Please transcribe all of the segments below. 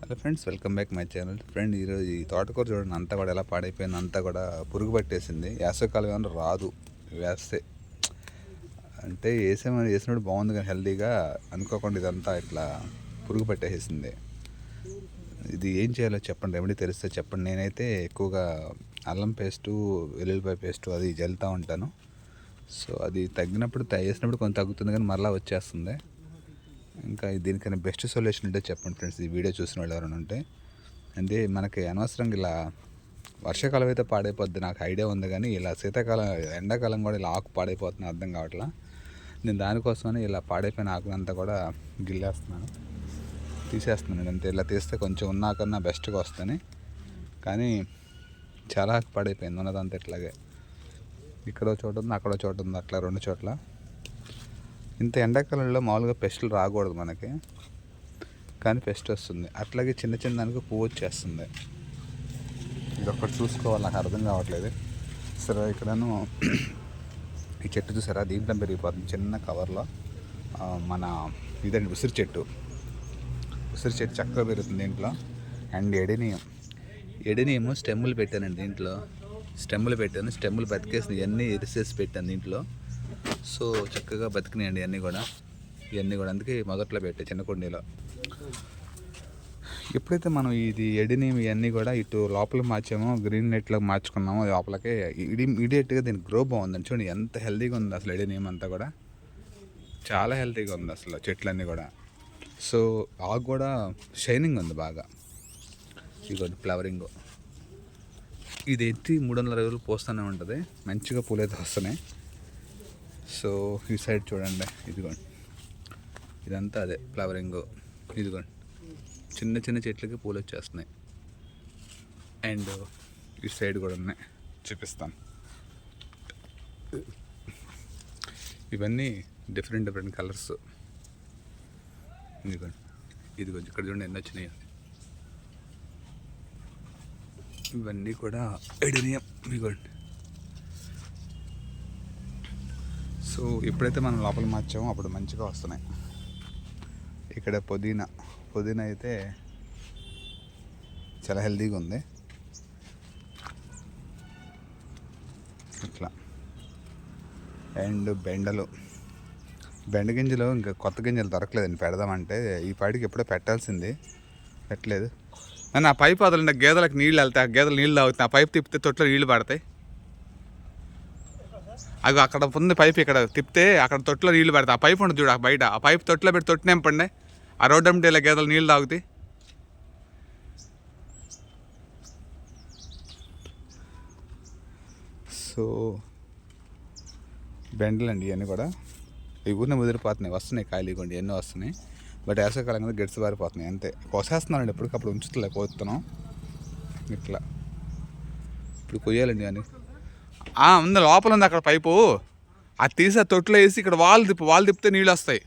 Hello friends, welcome back my channel. Friend, ఈరోజు ఈ తోటకూర చూడండి, అంతా కూడా ఎలా పాడైపోయింది. అంతా కూడా పురుగు పట్టేసింది. వేసవికాలం ఏమన్నా రాదు, వేస్తే అంటే వేసినప్పుడు బాగుంది కానీ హెల్తీగా అనుకోకుండా ఇదంతా ఇట్లా పురుగు పట్టేసింది. ఇది ఏం చేయాలో చెప్పండి, రెమెడీ తెలిస్తే చెప్పండి. నేనైతే ఎక్కువగా అల్లం పేస్టు, వెల్లుల్లిపాయ పేస్టు అది జల్లుతూ ఉంటాను. సో అది తగ్గినప్పుడు వేసినప్పుడు కొంచెం తగ్గుతుంది కానీ మరలా వచ్చేస్తుంది. ఇంకా దీనికైనా బెస్ట్ సొల్యూషన్ ఉంటే చెప్పండి ఫ్రెండ్స్, ఈ వీడియో చూసిన వాళ్ళు ఎవరైనా ఉంటే. అంటే మనకి అనవసరంగా ఇలా వర్షాకాలం అయితే పాడైపోద్ది, నాకు ఐడియా ఉంది. కానీ ఇలా శీతాకాలం, ఎండాకాలం కూడా ఇలా ఆకు పాడైపోతుంది, అర్థం కావట్లా. నేను దానికోసమని ఇలా పాడైపోయిన ఆకునంతా కూడా గిల్లేస్తున్నాను, తీసేస్తున్నాను. అంతే, ఇలా తీస్తే కొంచెం ఉన్నాకన్నా బెస్ట్గా వస్తాయి. కానీ చాలా ఆకు పాడైపోయింది, ఉన్నదంతా ఇట్లాగే. ఇక్కడో చోట ఉంది, అక్కడో చోట ఉంది, అట్లా రెండు చోట్ల. ఇంత ఎండాకాలంలో మామూలుగా పెస్టులు రాకూడదు మనకి, కానీ పెస్ట్ వస్తుంది. అట్లాగే చిన్న చిన్న దానికి పువ్వు వచ్చేస్తుంది. ఇది ఒక్కటి చూసుకోవాలి, నాకు అర్థం కావట్లేదు. సరే, ఇక్కడను ఈ చెట్టు చూసారా, దీంట్లో పెరిగిపోతుంది చిన్న కవర్లో. మన ఇదండి ఉసిరి చెట్టు చక్కగా పెరుగుతుంది దీంట్లో. అండ్ ఎడినియము స్టెమ్ములు పెట్టానండి దీంట్లో. స్టెమ్ములు బతికేసి ఇవన్నీ ఇరిసేసి పెట్టాను దీంట్లో. సో చక్కగా బతికినాయండి ఇవన్నీ కూడా. అందుకే మొదట్లో పెట్టే చిన్న కుండీలో. ఎప్పుడైతే మనం ఇది ఎడినియం ఇవన్నీ కూడా ఇటు లోపలికి మార్చామో, గ్రీన్ నెట్లో మార్చుకున్నామో లోపలికి, ఇమీడియట్గా దీనికి గ్రో బాగుందండి. చూడండి ఎంత హెల్తీగా ఉంది అసలు. ఎడినియం అంతా కూడా చాలా హెల్తీగా ఉంది అసలు, చెట్లన్నీ కూడా. సో ఆకు కూడా షైనింగ్ ఉంది బాగా. ఇదిగోండి ఫ్లవరింగ్. ఇది ఎత్తి 300 రోజులు పోస్తూనే ఉంటుంది, మంచిగా పూలైతే వస్తున్నాయి. సో ఈ సైడ్ చూడండి, ఇదిగోండి, ఇదంతా అదే ఫ్లవరింగ్. ఇదిగోండి, చిన్న చిన్న చెట్లకి పూలు వచ్చేస్తున్నాయి. అండ్ ఈ సైడ్ కూడా ఉన్నాయి, చూపిస్తాను. ఇవన్నీ డిఫరెంట్ కలర్స్. ఇదిగోండి ఇక్కడ చూడండి ఎన్ని వచ్చినాయి. ఇవన్నీ కూడా ఎడినియం. ఇదిగోండి. సో ఎప్పుడైతే మనం లోపల మార్చామో అప్పుడు మంచిగా వస్తున్నాయి. ఇక్కడ పుదీనా అయితే చాలా హెల్తీగా ఉంది ఇట్లా. అండ్ బెండ గింజలు ఇంకా కొత్త గింజలు దొరకలేదండి, పెడదామంటే. ఈ పాటికి ఎప్పుడో పెట్టాల్సింది, పెట్టలేదు. నన్ను ఆ పైపు వదలండి, గేదెలకు నీళ్ళు వెళ్తాయి, గేదెలు నీళ్ళు తాగుతాయి. ఆ పైపు తిప్పితే తొట్లో నీళ్ళు పడతాయి. అవి అక్కడ ఉంది పైపు, ఇక్కడ తిప్పితే అక్కడ తొట్లో నీళ్ళు పెడతాయి. ఆ పైపు ఉండదు చూడు బయట, ఆ పైపు తొట్లో పెట్టి తొట్టి నింపండి. ఆ రోడ్డు అమ్మటే ఇలా గేదెలు నీళ్ళు తాగుతాయి. సో బెండలండి ఇవన్నీ కూడా. ఈ ఊరిని ముదిరిపోతున్నాయి, వస్తున్నాయి కాయలు. ఇవ్వండి ఎన్నో వస్తున్నాయి. బట్ వేసవికాలం కదా గెడిసి పారిపోతున్నాయి అంతే. కోసేస్తున్నానండి, ఎప్పటికప్పుడు ఉంచుతలే, కోస్తున్నాం ఇట్లా. ఇప్పుడు కొయ్యాలండి అని ఉంది, లోపల ఉంది అక్కడ పైపు. అది తీసి ఆ తొట్టులో వేసి ఇక్కడ వాళ్ళు తిప్పితే నీళ్ళు వస్తాయి.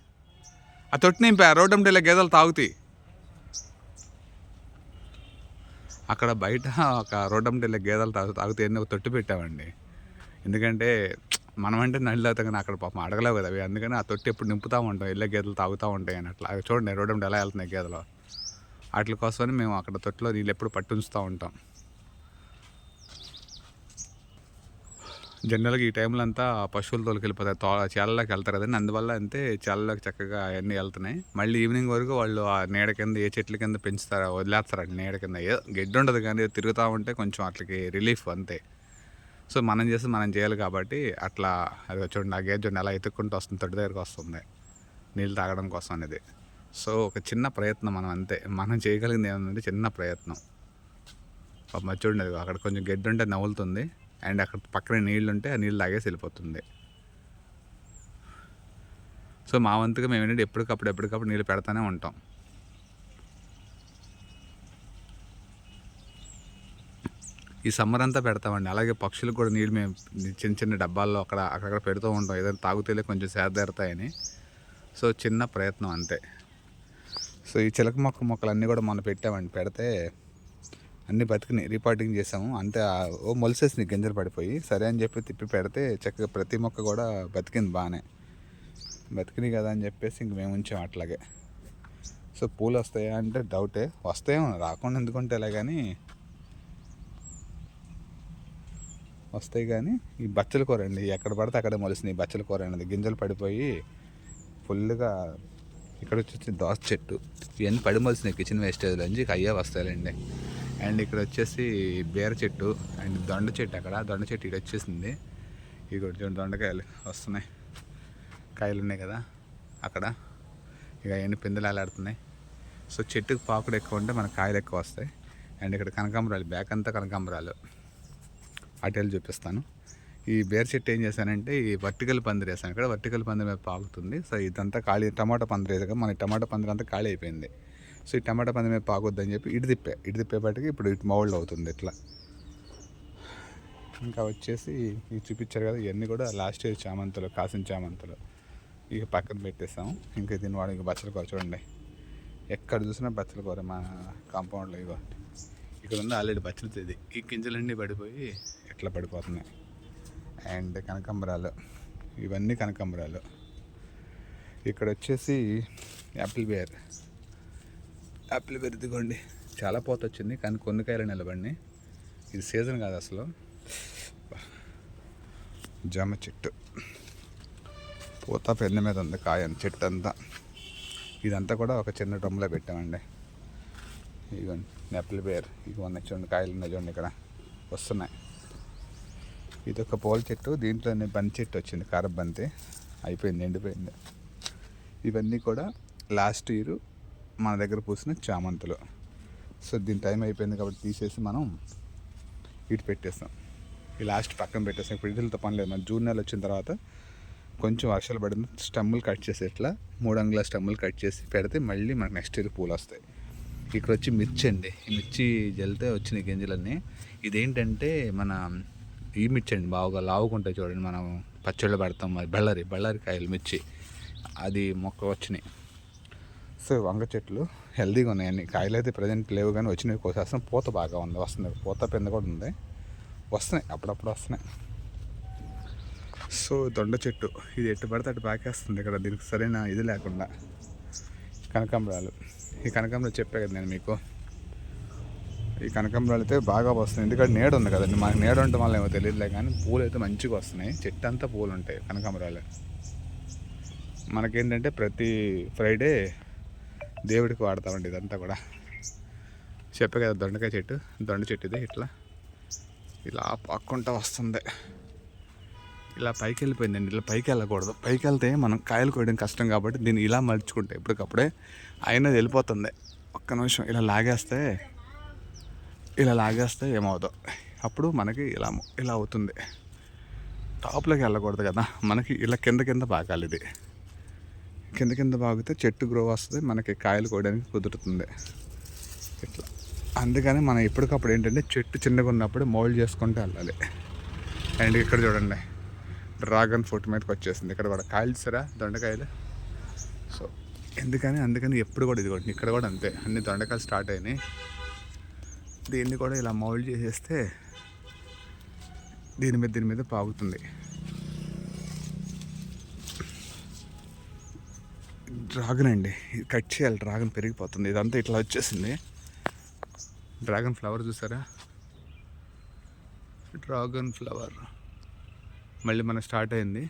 ఆ తొట్టి నింపా, రోడ్డు అమ్మటే గేదెలు తాగుతాయి. అక్కడ బయట ఒక రోడ్డు అమ్మటే గేదెలు తాగుతాయి అని ఒక తొట్టి పెట్టామండి. ఎందుకంటే మనం అంటే నల్లి తాగుతాం, కానీ అక్కడ పాపం అడగలేవు కదా అవి. అందుకని ఆ తొట్టి ఎప్పుడు నింపుతూ ఉంటాం, వెళ్ళే గేదెలు తాగుతూ ఉంటాయి అని. అట్లా చూడండి రోడ్డు అమ్మటే ఎలా వెళ్తున్నాయి గేదెలు. వాటి కోసమని మేము అక్కడ తొట్టిలో నీళ్ళు ఎప్పుడు పట్టి ఉంచుతూ ఉంటాం. జనరల్గా ఈ టైంలో అంతా పశువులు తోలుకెళ్ళిపోతాయి, చేలలోకి వెళ్తారు కదండి. అందువల్ల అంతే చేలలోకి చక్కగా అవన్నీ వెళ్తున్నాయి. మళ్ళీ ఈవినింగ్ వరకు వాళ్ళు ఆ నీడ కింద, ఏ చెట్ల కింద పెంచుతారో వదిలేస్తారండి నీడ కింద. గడ్డి ఉండదు కానీ తిరుగుతూ ఉంటే కొంచెం అట్లకి రిలీఫ్ అంతే. సో మనం చేయాలి కాబట్టి అట్లా. అది చూడండి, ఆ గేదె చూడండి ఎలా ఎత్తుక్కుంటూ వస్తుంది, తొట్టి దగ్గరికి వస్తుంది నీళ్ళు తాగడం కోసం అనేది. సో ఒక చిన్న ప్రయత్నం మనం అంతే, మనం చేయగలిగింది ఏమంటే చిన్న ప్రయత్నం. చూడండి, అది అక్కడ కొంచెం గడ్డి ఉంటే నవ్వులుతుంది, అండ్ అక్కడ పక్కనే నీళ్ళు ఉంటే ఆ నీళ్ళు తాగేసి వెళ్ళిపోతుంది. సో మా వంతుగా మేము ఏంటంటే ఎప్పటికప్పుడు నీళ్ళు పెడతానే ఉంటాం. ఈ సమ్మర్ అంతా పెడతామండి. అలాగే పక్షులకు కూడా నీళ్ళు మేము చిన్న చిన్న డబ్బాల్లో అక్కడక్కడ పెడుతూ ఉంటాం, ఏదైనా తాగుతేలే కొంచెం సేదీరుతాయని. సో చిన్న ప్రయత్నం అంతే. సో ఈ చిలక మొక్కలన్నీ కూడా మొన్న పెట్టామండి. పెడితే అన్నీ బతికినాయి, రీపాటింగ్ చేసాము అంతే. మొలిసేసినాయి గింజలు పడిపోయి. సరే అని చెప్పి తిప్పి పెడితే చక్కగా ప్రతి మొక్క కూడా బతికింది, బాగానే బతికినాయి కదా అని చెప్పేసి ఇంక మేము ఉంచాం అట్లాగే. సో పూలు వస్తాయా అంటే డౌటే, వస్తాయేమో, రాకుండా ఎందుకుంటేలే కానీ వస్తాయి. కానీ ఈ బచ్చల కూర అండి, ఎక్కడ పడితే అక్కడే మొలిసినాయి బచ్చల కూర అనేది, గింజలు పడిపోయి ఫుల్గా. ఇక్కడ వచ్చేసి దోస చెట్టు, ఇవన్నీ పడి మొలిసినాయి కిచెన్ వేస్టేజ్లో నుంచి, అయ్యే వస్తాయండి. అండ్ ఇక్కడ వచ్చేసి బీర చెట్టు అండ్ దొండ చెట్టు, అక్కడ దొండ చెట్టు ఇక్కడ వచ్చేసింది. ఇక దొండకాయలు వస్తున్నాయి, కాయలు ఉన్నాయి కదా అక్కడ, ఇక అవన్నీ పిందెలు ఆడుతున్నాయి. సో చెట్టుకు పాకుడు ఎక్కువ ఉంటే మనకు కాయలు ఎక్కువ వస్తాయి. అండ్ ఇక్కడ కనకాంబరాలు, బ్యాక్ అంతా కనకాంబరాలు, అటెలు చూపిస్తాను. ఈ బేర్ చెట్టు ఏం చేశానంటే ఈ వర్టికల్ పందిరి వేసాను, ఇక్కడ వర్టికల్ పందిరి మీద పాకుతుంది. సో ఇదంతా ఖాళీ, టమాటా పందిరి వేసాక మన టమాటా పందిరి అంతా ఖాళీ అయిపోయింది. సో ఈ టమాటా పందిరి మీద పాకుద్దని చెప్పి ఇటు తిప్పేపటికి ఇప్పుడు ఇటు మౌల్డ్ అవుతుంది ఇట్లా. ఇంకా వచ్చేసి ఇవి చూపించారు కదా, ఇవన్నీ కూడా లాస్ట్ ఇయర్ చామంతులు, కాసిన చామంతులు ఇక పక్కన పెట్టేస్తాము. ఇంకా దీని వాడు ఇంకా బచ్చల కూర చూడండి, ఎక్కడ చూసినా బచ్చల కూర మా కాంపౌండ్లో. ఇగో ఇక్కడ ఉంది ఆల్రెడీ బచ్చల తేది, ఈ గింజలన్నీ పడిపోయి ఎట్లా పడిపోతున్నాయి. అండ్ కనకాంబరాలు, ఇవన్నీ కనకాంబరాలు. ఇక్కడ వచ్చేసి యాపిల్ బేర్ ఇదిగోండి, చాలా పోత వచ్చింది కానీ కొన్ని కాయలు నిలబడినాయి. ఇది సీజన్ కాదు అసలు. జామ చెట్టు పూత పెన్ను మీద ఉంది, కాయ చెట్టు అంతా. ఇదంతా కూడా ఒక చిన్న డ్రమ్లో పెట్టామండి. ఇదిగోండి యాపిల్ బేర్, ఇవి ఉన్నాయి చూడండి, కాయలు ఉన్నాయి చూడండి, ఇక్కడ వస్తున్నాయి. ఇది ఒక పూల చెట్టు, దీంట్లోనే బంతి చెట్టు వచ్చింది, కారపు బంతి అయిపోయింది, ఎండిపోయింది. ఇవన్నీ కూడా లాస్ట్ ఇయర్ మన దగ్గర పూసిన చామంతులు. సో దీని టైం అయిపోయింది కాబట్టి తీసేసి మనం ఇటు పెట్టేస్తాం, ఈ లాస్ట్ పక్కన పెట్టేస్తాం. ఇప్పుడు ఇటులతో పని లేదు, మన జూన్ నెల వచ్చిన తర్వాత కొంచెం వర్షాలు పడిన స్టెమ్ములు కట్ చేసి ఇట్లా 3 అంగుళాల స్టెమ్ములు కట్ చేసి పెడితే మళ్ళీ మనకు నెక్స్ట్ ఇయర్ పూలు వస్తాయి. ఇక్కడ వచ్చి మిర్చి అండి, ఈ మిర్చి జల్లితే వచ్చిన గింజలన్నీ. ఇదేంటంటే మన ఈ మిర్చి అండి, బాగా లావుకుంటాయి చూడండి, మనం పచ్చళ్ళు పెడతాం. మరి బళ్ళారి కాయలు మిర్చి, అది మొక్క వచ్చినాయి. సో వంగ చెట్లు హెల్తీగా ఉన్నాయండి, కాయలు అయితే ప్రజెంట్ లేవు కానీ వచ్చినవి కోసేస్తాం. పూత బాగా ఉంది, వస్తుంది, పూత పెంద కూడా ఉంది, వస్తున్నాయి, అప్పుడప్పుడు వస్తున్నాయి. సో దొండ చెట్టు, ఇది ఎట్టు పడితే అటు పాకేస్తుంది ఇక్కడ, దీనికి సరైన ఇది లేకుండా. కనకాంబరాలు, ఈ కనకాంబరాలు చెప్పే కదా నేను మీకు, ఈ కనకాంబరాలు అయితే బాగా వస్తున్నాయి, ఎందుకంటే నీడ ఉంది కదండి. మనకి నీడ ఉండటం వల్ల ఏమో తెలియదులే కానీ పూలు అయితే మంచిగా వస్తున్నాయి. చెట్టు అంతా పూలు ఉంటాయి కనకాంబరాలు. మనకేంటంటే ప్రతి ఫ్రైడే దేవుడికి వాడతామండి ఇదంతా కూడా. చెప్పే కదా దొండకాయ చెట్టు, దొండ చెట్టు ఇది ఇట్లా ఇలా పాక్కుంటూ వస్తుంది, ఇలా పైకి వెళ్ళిపోయిందండి. ఇలా పైకి వెళ్ళకూడదు, పైకి వెళ్తే మనం కాయలు కోయడం కష్టం కాబట్టి దీన్ని ఇలా మలుచుకుంటే ఎప్పటికప్పుడే అయినది వెళ్ళిపోతుంది. ఒక్క నిమిషం ఇలా లాగేస్తే ఏమవుతుందో అప్పుడు మనకి ఇలా అవుతుంది. టాప్లోకి వెళ్ళకూడదు కదా, మనకి ఇలా కింద పాకాలి. ఇది కింద పాకితే చెట్టు గ్రో వస్తుంది, మనకి కాయలు కోయడానికి కుదురుతుంది ఇట్లా. అందుకని మనం ఎప్పటికప్పుడు ఏంటంటే చెట్టు చిన్నగా ఉన్నప్పుడు మౌల్డ్ చేసుకుంటూ వెళ్ళాలి. అండ్ ఇక్కడ చూడండి డ్రాగన్ ఫ్రూట్ మీదకి వచ్చేసింది, ఇక్కడ కూడా కాయలు చూసారా దొండకాయలు. సో అందుకని ఎప్పుడు కూడా ఇదిగోండి, ఇక్కడ కూడా అంతే, అన్ని దొండకాయలు స్టార్ట్ అయినాయి. దీన్ని కూడా ఇలా మౌల్డ్ చేసేస్తే దీని మీద పాగుతుంది. డ్రాగన్ అండి, ఇది కట్ చేయాలి, డ్రాగన్ పెరిగిపోతుంది. ఇదంతా ఇట్లా వచ్చేసింది. డ్రాగన్ ఫ్లవర్ చూసారా, డ్రాగన్ ఫ్లవర్ మళ్ళీ మన స్టార్ట్ అయింది.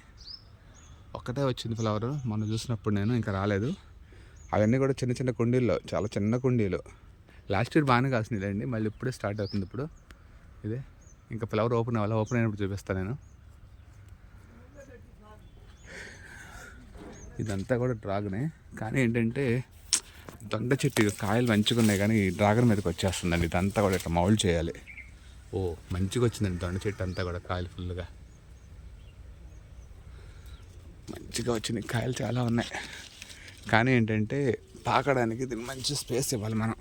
ఒక్కటే వచ్చింది ఫ్లవర్ మనం చూసినప్పుడు, నేను ఇంకా రాలేదు. అవన్నీ కూడా చిన్న కుండీల్లో, చాలా చిన్న కుండీలు. లాస్ట్ ఇయర్ బాగానే కాసినదండి, మళ్ళీ ఇప్పుడే స్టార్ట్ అవుతుంది. ఇప్పుడు ఇదే ఇంకా ఫ్లవర్ ఓపెన్ అయినప్పుడు చూపిస్తాను నేను. ఇదంతా కూడా డ్రాగనే, కానీ ఏంటంటే దొండ చెట్టు కాయలు మంచిగా ఉన్నాయి కానీ డ్రాగన్ మీదకి వచ్చేస్తుందండి. ఇదంతా కూడా ఇట్లా మౌల్డ్ చేయాలి. ఓ మంచిగా వచ్చిందండి దొండ చెట్టు అంతా కూడా, కాయలు ఫుల్గా మంచిగా వచ్చినాయి, కాయలు చాలా ఉన్నాయి. కానీ ఏంటంటే పాకడానికి దీనికి మంచి స్పేస్ ఇవ్వాలి మనం,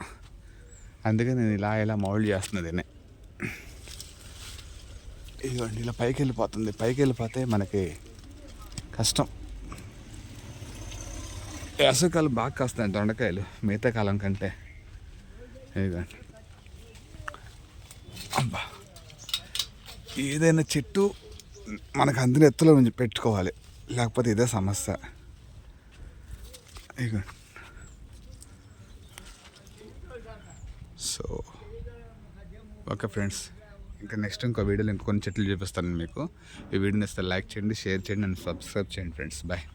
అందుకే నేను ఇలా మౌల్డ్ చేస్తున్నా దీన్ని. ఇదిగోండి ఇలా పైకి వెళ్ళిపోతే మనకి కష్టం. వేసవికాలం బాగా కాస్తాయి దొండకాయలు మిగతా కాలం కంటే. ఇదిగోండి అబ్బా, ఏదైనా చెట్టు మనకు అందిన ఎత్తులో పెట్టుకోవాలి, లేకపోతే ఇదే సమస్య. ఇదిగోండి సో ఓకే ఫ్రెండ్స్, ఇంకా నెక్స్ట్ ఇంకో వీడియోలో ఇంకొన్ని చెట్లు చూపిస్తాను మీకు. ఈ వీడియోని ఇస్తే లైక్ చేయండి, షేర్ చేయండి అండ్ సబ్స్క్రైబ్ చేయండి ఫ్రెండ్స్. బాయ్.